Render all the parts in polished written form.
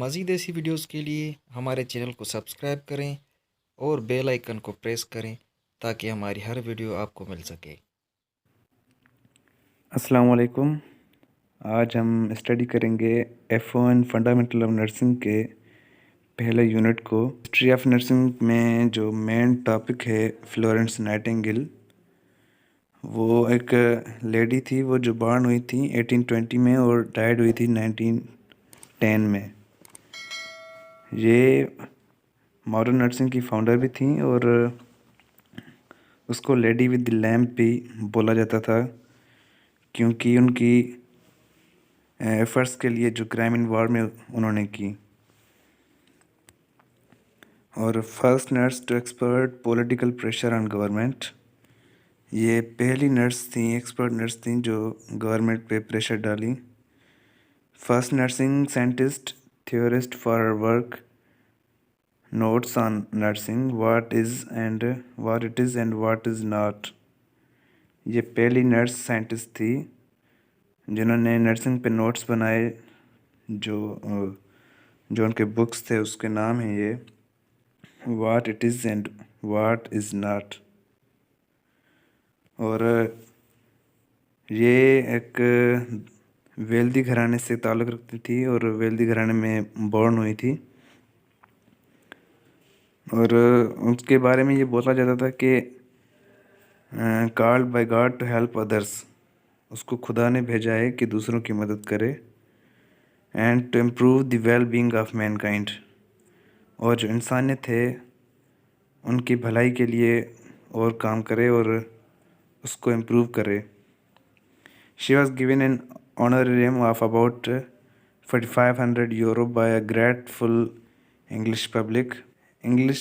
مزید ایسی ویڈیوز کے لیے ہمارے چینل کو سبسکرائب کریں اور بیل آئیکن کو پریس کریں تاکہ ہماری ہر ویڈیو آپ کو مل سکے۔ السلام علیکم۔ آج ہم اسٹڈی کریں گے F1 فنڈامنٹل آف نرسنگ کے پہلے یونٹ کو۔ ہسٹری آف نرسنگ میں جو مین ٹاپک ہے فلورنس نائٹنگیل، وہ ایک لیڈی تھی وہ جو بارن ہوئی تھی 1820 میں اور ڈائیڈ ہوئی تھی 1910 میں۔ یہ ماڈرن نرسنگ کی فاؤنڈر بھی تھیں اور اس کو لیڈی ود دی لیمپ بھی بولا جاتا تھا، کیونکہ ان کی ایفرٹس کے لیے جو کرائم ان وار میں انہوں نے کی۔ اور first nurse to exert political pressure on government, یہ پہلی نرس تھیں، ایکسپرٹ نرس تھیں جو گورنمنٹ پہ پریشر ڈالی۔ First nursing scientist theorist for her work, notes on nursing, what it is and what is not. یہ پہلی نرس سائنٹسٹ تھی جنہوں نے نرسنگ پہ نوٹس بنائے، جو ان کے بکس تھے اس کے نام ہیں یہ what it is and what is not. اور یہ ایک ویلدی گھرانے سے تعلق رکھتی تھی اور ویلدی گھرانے میں بورن ہوئی تھی، اور اس کے بارے میں یہ بولا جاتا تھا کہ called by God to help others, اس کو خدا نے بھیجا ہے کہ دوسروں کی مدد کرے، and to improve the well being of mankind, اور جو انسانیت ہے ان کی بھلائی کے لیے اور کام کرے اور اس کو امپروو کرے۔ She was given an honorarium of about 4500 euro by a grateful English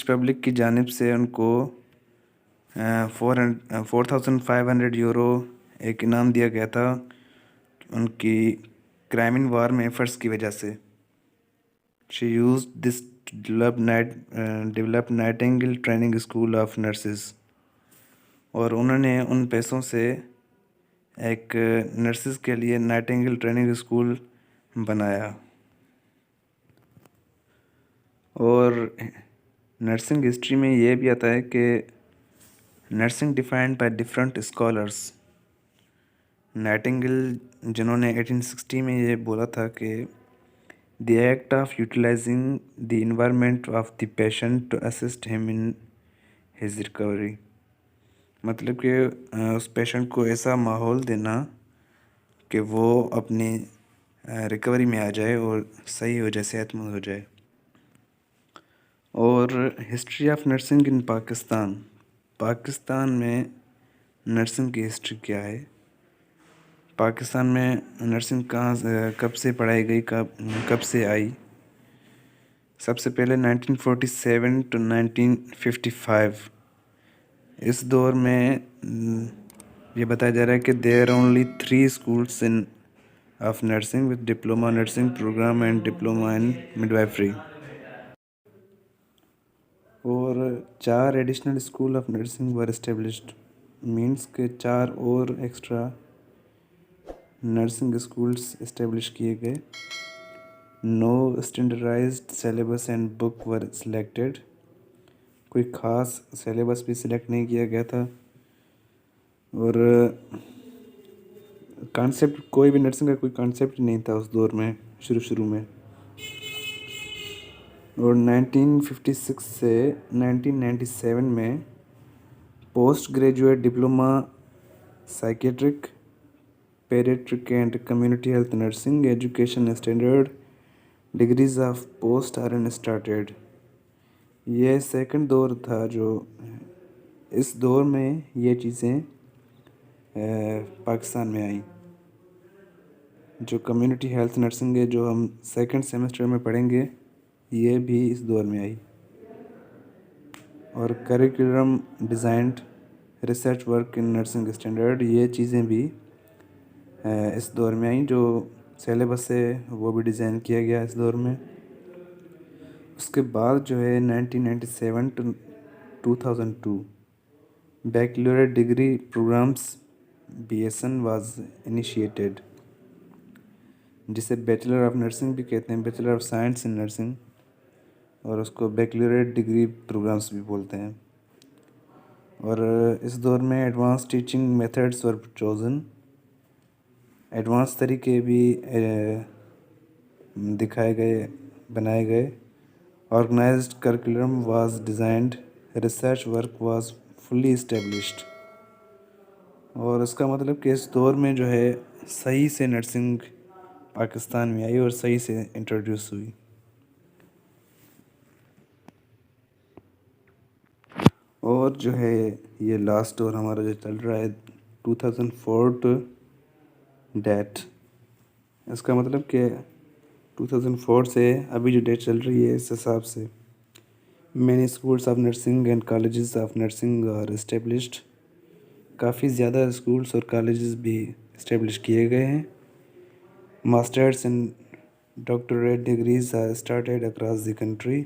public کی جانب سے ان کو 4500 یورو ایک انعام دیا گیا تھا ان کی کرائم ان وار میں ایفرٹس کی وجہ سے۔ She used this develop Nightingale training school of nurses, اور انہوں نے ان پیسوں سے ایک نرسز کے لیے نائٹنگیل ٹریننگ اسکول بنایا۔ اور نرسنگ ہسٹری میں یہ بھی آتا ہے کہ nursing defined by different scholars. Nightingale جنہوں نے 1860 میں یہ بولا تھا کہ the act of utilizing the environment of the patient to assist him in his recovery, مطلب کہ اس پیشنٹ کو ایسا ماحول دینا کہ وہ اپنی ریکوری میں آ جائے اور صحیح ہو جائے، صحت مند ہو جائے۔ اور ہسٹری آف نرسنگ ان پاکستان میں نرسنگ کی ہسٹری کیا ہے؟ پاکستان میں نرسنگ کب سے پڑھائی گئی، کب سے آئی؟ سب سے پہلے 1947 to 1955، اس دور میں یہ بتایا جا رہا ہے کہ there are only 3 schools of nursing with diploma nursing programme and diploma in midwifery، اور 4 additional school of nursing were established, means کہ 4 اور ایکسٹرا نرسنگ اسکولس اسٹیبلش کیے گئے۔ No standardised syllabus and book were selected, کوئی خاص syllabus بھی select نہیں کیا گیا تھا، اور کانسیپٹ کوئی بھی نرسنگ کا کوئی کانسیپٹ نہیں تھا اس دور میں، شروع میں۔ اور 1956 سے 1997 میں post graduate diploma psychiatric, paediatric and community health nursing education standard degrees of post R N started. یہ سیکنڈ دور تھا جو اس دور میں یہ چیزیں پاکستان میں آئیں۔ جو کمیونٹی ہیلتھ نرسنگ ہے جو ہم سیکنڈ سیمسٹر میں پڑھیں گے، یہ بھی اس دور میں آئی۔ اور curriculum designed research work in nursing standard, یہ چیزیں بھی اس دور میں آئیں، جو سیلیبس ہے وہ بھی ڈیزائن کیا گیا اس دور میں۔ اس کے بعد جو ہے 1997 to 2002 baccalaureate degree programmes BSN was initiated. جسے بیچلر آف نرسنگ بھی کہتے ہیں، bachelor of science in nursing, اور اس کو بیکلریٹ ڈگری پروگرامس بھی بولتے ہیں۔ اور اس دور میں advance teaching methods were chosen, advance طریقے بھی بنائے گئے۔ Organised curriculum was designed, research work was fully established. اور اس کا مطلب کہ اس دور میں جو ہے صحیح سے نرسنگ پاکستان میں آئی اور صحیح سے انٹروڈیوس ہوئی۔ اور جو ہے یہ لاسٹ دور ہمارا جو چل رہا ہے 2004 ٹو ڈیٹ، اس کا مطلب کہ 2004 سے ابھی جو ڈیٹ چل رہی ہے اس حساب سے many schools of nursing and colleges of nursing are established, کافی زیادہ اسکولس اور کالجز بھی اسٹیبلش کیے گئے ہیں۔ Masters in doctorate degrees are started across the country,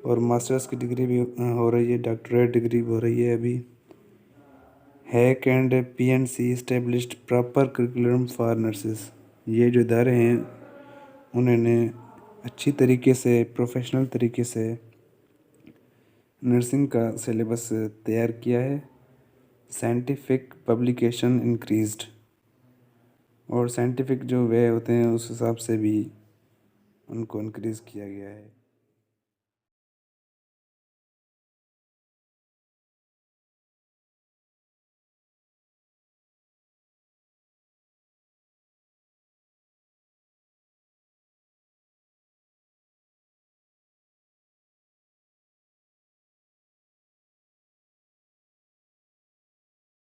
اور ماسٹرس کی ڈگری بھی ہو رہی ہے، ڈاکٹریٹ ڈگری بھی ہو رہی ہے ابھی۔ ہیک and P N C established proper curriculum for nurses, یہ جو ادارے ہیں انہوں نے اچھی طریقے سے پروفیشنل طریقے سے نرسنگ کا سلیبس تیار کیا ہے۔ سائنٹیفک پبلیکیشن انکریزڈ، اور سائنٹیفک جو وے ہوتے ہیں اس حساب سے بھی ان کو انکریز کیا گیا ہے۔